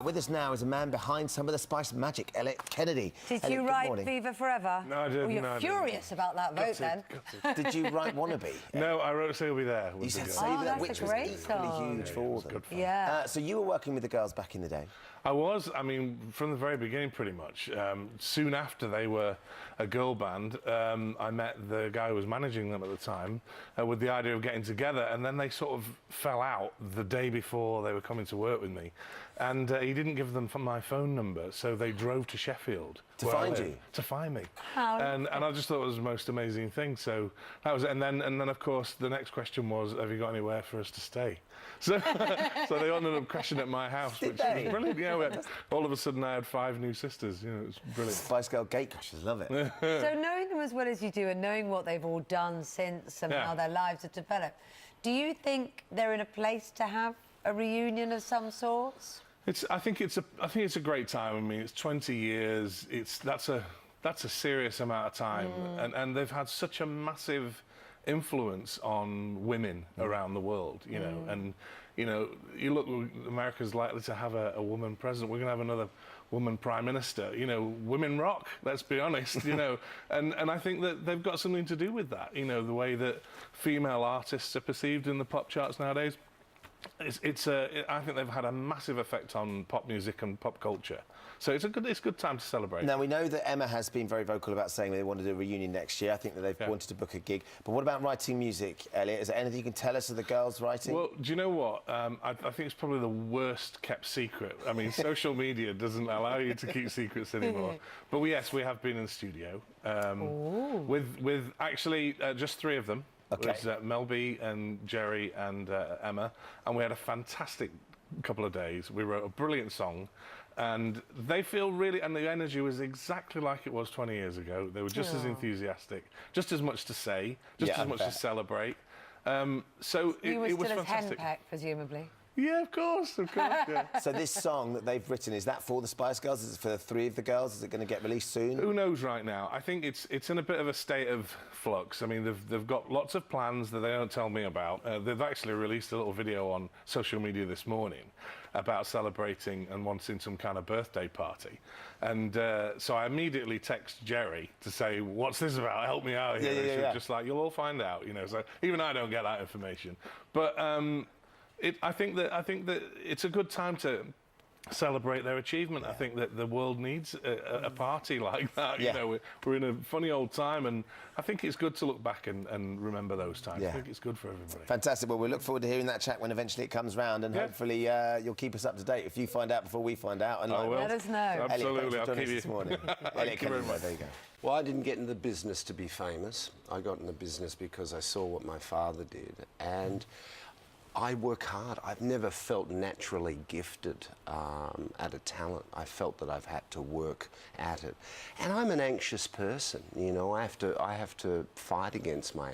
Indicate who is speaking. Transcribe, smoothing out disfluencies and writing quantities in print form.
Speaker 1: With us now is a man behind some of the spice magic, Eliot Kennedy.
Speaker 2: Did
Speaker 1: Eliot,
Speaker 2: you write Viva Forever?
Speaker 3: No, I didn't.
Speaker 2: Well, you're furious about that vote, then.
Speaker 1: Did you write Wannabe?
Speaker 3: No, I wrote Say You'll Be There.
Speaker 1: You said
Speaker 2: Oh,
Speaker 1: Say That,
Speaker 2: that's
Speaker 1: which
Speaker 2: a
Speaker 1: was
Speaker 2: great
Speaker 1: equally
Speaker 2: song.
Speaker 1: huge for them.
Speaker 2: Yeah.
Speaker 1: So you were working with the girls back in the day?
Speaker 3: I was, I mean, from the very beginning, pretty much. Soon after they were a girl band, I met the guy who was managing them at the time with the idea of getting together, and then they sort of fell out the day before they were coming to work with me. And he didn't give them my phone number, so they drove to Sheffield.
Speaker 1: To find you?
Speaker 3: To find me.
Speaker 2: How
Speaker 3: and I just thought it was the most amazing thing. So that was it. And then, of course, the next question was, have you got anywhere for us to stay? So, so they ended up crashing at my house, which was brilliant. Yeah, all of a sudden I had 5 new sisters. You know, it was brilliant.
Speaker 1: Spice Girl gatecrashers, love it.
Speaker 2: So knowing them as well as you do and knowing what they've all done since and how their lives have developed, do you think they're in a place to have a reunion of some sorts?
Speaker 3: I think it's a great time. I mean, it's 20 years. That's a serious amount of time, and they've had such a massive influence on women around the world. You know, and you know, you look, America's likely to have a woman president. We're going to have another woman prime minister. You know, women rock. Let's be honest. You know, and I think that they've got something to do with that. You know, the way that female artists are perceived in the pop charts nowadays. I think they've had a massive effect on pop music and pop culture. So it's a good time to celebrate.
Speaker 1: Now, we know that Emma has been very vocal about saying they want to do a reunion next year. I think that they've wanted to book a gig. But what about writing music, Eliot? Is there anything you can tell us of the girls writing?
Speaker 3: Well, do you know what? I think it's probably the worst kept secret. I mean, social media doesn't allow you to keep secrets anymore. But yes, we have been in the studio with actually just 3 of them.
Speaker 1: Okay.
Speaker 3: It was Mel B and Jerry and Emma, and we had a fantastic couple of days. We wrote a brilliant song, and they feel really, and the energy was exactly like it was 20 years ago. They were just as enthusiastic, just as much to say, just as much to celebrate. So it was
Speaker 2: still as
Speaker 3: fantastic.
Speaker 2: henpecked, presumably.
Speaker 3: Yeah, of course, yeah.
Speaker 1: So this song that they've written, is that for the Spice Girls? Is it for the 3 of the girls? Is it going to get released soon?
Speaker 3: Who knows right now? I think it's in a bit of a state of flux. I mean, they've got lots of plans that they don't tell me about. They've actually released a little video on social media this morning about celebrating and wanting some kind of birthday party. And so I immediately text Jerry to say, what's this about? Help me out here. And she was just like, you'll all find out, you know. So even I don't get that information. But I think that it's a good time to celebrate their achievement. I think that the world needs a party like that. You know, we're in a funny old time, and I think it's good to look back and remember those times. I think it's good for everybody.
Speaker 1: Fantastic. Well, we look forward to hearing that chat when eventually it comes round, and hopefully you'll keep us up to date if you find out before we find out. And
Speaker 3: I will.
Speaker 2: Let us know.
Speaker 3: Absolutely,
Speaker 1: Eliot,
Speaker 3: I'll keep you
Speaker 1: this morning.
Speaker 3: Thank you very much.
Speaker 1: There you go.
Speaker 4: Well, I didn't get in the business to be famous. I got in the business because I saw what my father did, and I work hard. I've never felt naturally gifted at a talent. I felt that I've had to work at it. And I'm an anxious person, you know. I have to fight against my